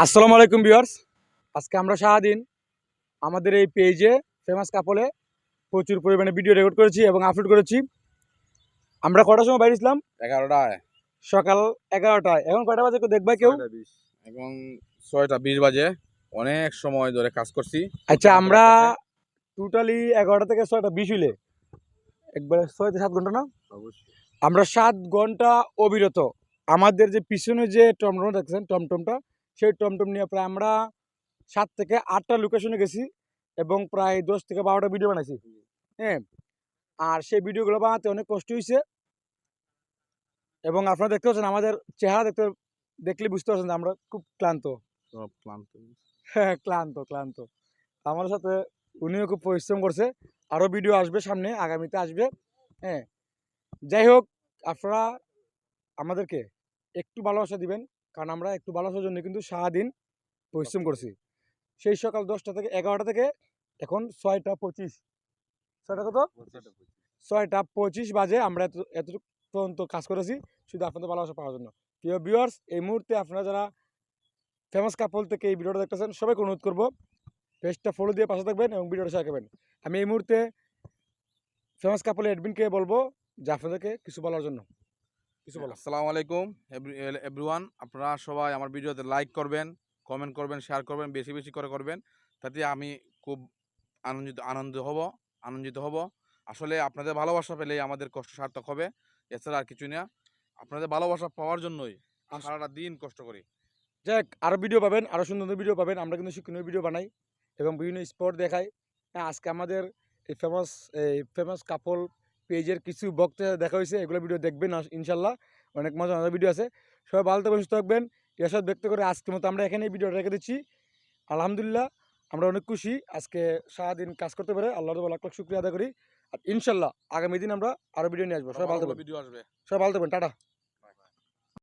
আসসালামু আলাইকুম ভিউয়ার্স। আজকে আমরা সারাদিন আমাদের এই পেজে ফেমাস কাপলে প্রচুর পরিমাণে ভিডিও রেকর্ড করেছি এবং আপলোড করেছি। আমরা কটার সময় বাইরে ছিলাম? 11টায়। সকাল 11টায়। এখন কয়টা বাজে কেউ দেখবে কেউ? 6:20 এবং 6:20 বাজে। অনেক সময় ধরে কাজ করছি। আচ্ছা, আমরা টোটালি 11টা থেকে 6:20 হইলে একবারে 6 থেকে 7 ঘন্টা না? অবশ্যই। আমরা 7 ঘন্টা অবিরত আমাদের যে পিছনে যে টমটম দেখছেন, টমটমটা, সেই টমটম নিয়ে প্রায় আমরা 7 থেকে 8টা লোকেশনে গেছি এবং প্রায় 10 থেকে 12টা ভিডিও বানাইছি। হ্যাঁ, আর সেই ভিডিওগুলো বানাতে অনেক কষ্ট হয়েছে এবং আপনারা দেখতে পাচ্ছেন আমাদের চেহারা দেখলে বুঝতে পারছেন যে আমরা খুব ক্লান্ত। সব ক্লান্ত। হ্যাঁ, ক্লান্ত ক্লান্ত। আমার সাথে উনিও খুব পরিশ্রম করছে। আরও ভিডিও আসবে সামনে, আগামীতে আসবে। হ্যাঁ, যাই হোক, আপনারা আমাদেরকে একটু ভালোবাসা দিবেন, কারণ আমরা একটু ভালোবাসার জন্য কিন্তু সারাদিন পরিশ্রম করছি। সেই সকাল 10টা থেকে 11টা থেকে এখন 6:25। 6টা কত? 6:25 বাজে আমরা এতটুকু পর্যন্ত কাজ করেছি শুধু আপনাদের ভালোবাসা পাওয়ার জন্য। প্রিয় ভিউয়ার্স, এই মুহূর্তে আপনারা যারা ফেমাস কাপল থেকে এই ভিডিওটা দেখতেছেন সবাইকে অনুরোধ করবো পেজটা ফলো দিয়ে পাশে থাকবেন এবং ভিডিওটা শেয়ার করবেন। আমি এই মুহূর্তে ফেমাস কাপলের অ্যাডমিনকে বলবো যে আপনাদেরকে কিছু বলার জন্য কিছু বলো। আসসালামু আলাইকুম এভরিওয়ান। আপনারা সবাই আমার ভিডিওতে লাইক করবেন, কমেন্ট করবেন, শেয়ার করবেন, বেশি বেশি করে করবেন। তাতে আমি খুব আনন্দিত হব। আসলে আপনাদের ভালোবাসা পেলেই আমাদের কষ্ট সার্থক হবে, এছাড়া আর কিছু না। আপনাদের ভালোবাসা পাওয়ার জন্যই সারাটা দিন কষ্ট করি। যাক, আরও ভিডিও পাবেন, আরও সুন্দর সুন্দর ভিডিও পাবেন। আমরা কিন্তু শিক্ষণীয় ভিডিও বানাই এবং বিভিন্ন স্পট দেখাই। হ্যাঁ, আজকে আমাদের এই ফেমাস কাপল পেজের কিছু বক্তৃতা দেখা হয়েছে, এগুলো ভিডিও দেখবেন ইনশাল্লাহ। অনেক মজা মজার ভিডিও আছে। সবাই ভালো থাকবেন, সুস্থ থাকবেন। এসব ব্যক্ত করে আজকের মতো আমরা এখানে এই ভিডিওটা রেখে দিচ্ছি। আলহামদুলিল্লাহ, আমরা অনেক খুশি আজকে সারাদিন কাজ করতে পারে। আল্লাহর লাখ লাখ শুকরিয়া আদায় করি। আর ইনশাল্লাহ আগামী দিন আমরা আরও ভিডিও নিয়ে আসবো। সবাই ভালো থাকবেন, ভিডিও আসবে। সবাই ভালো থাকবেন, টাটা।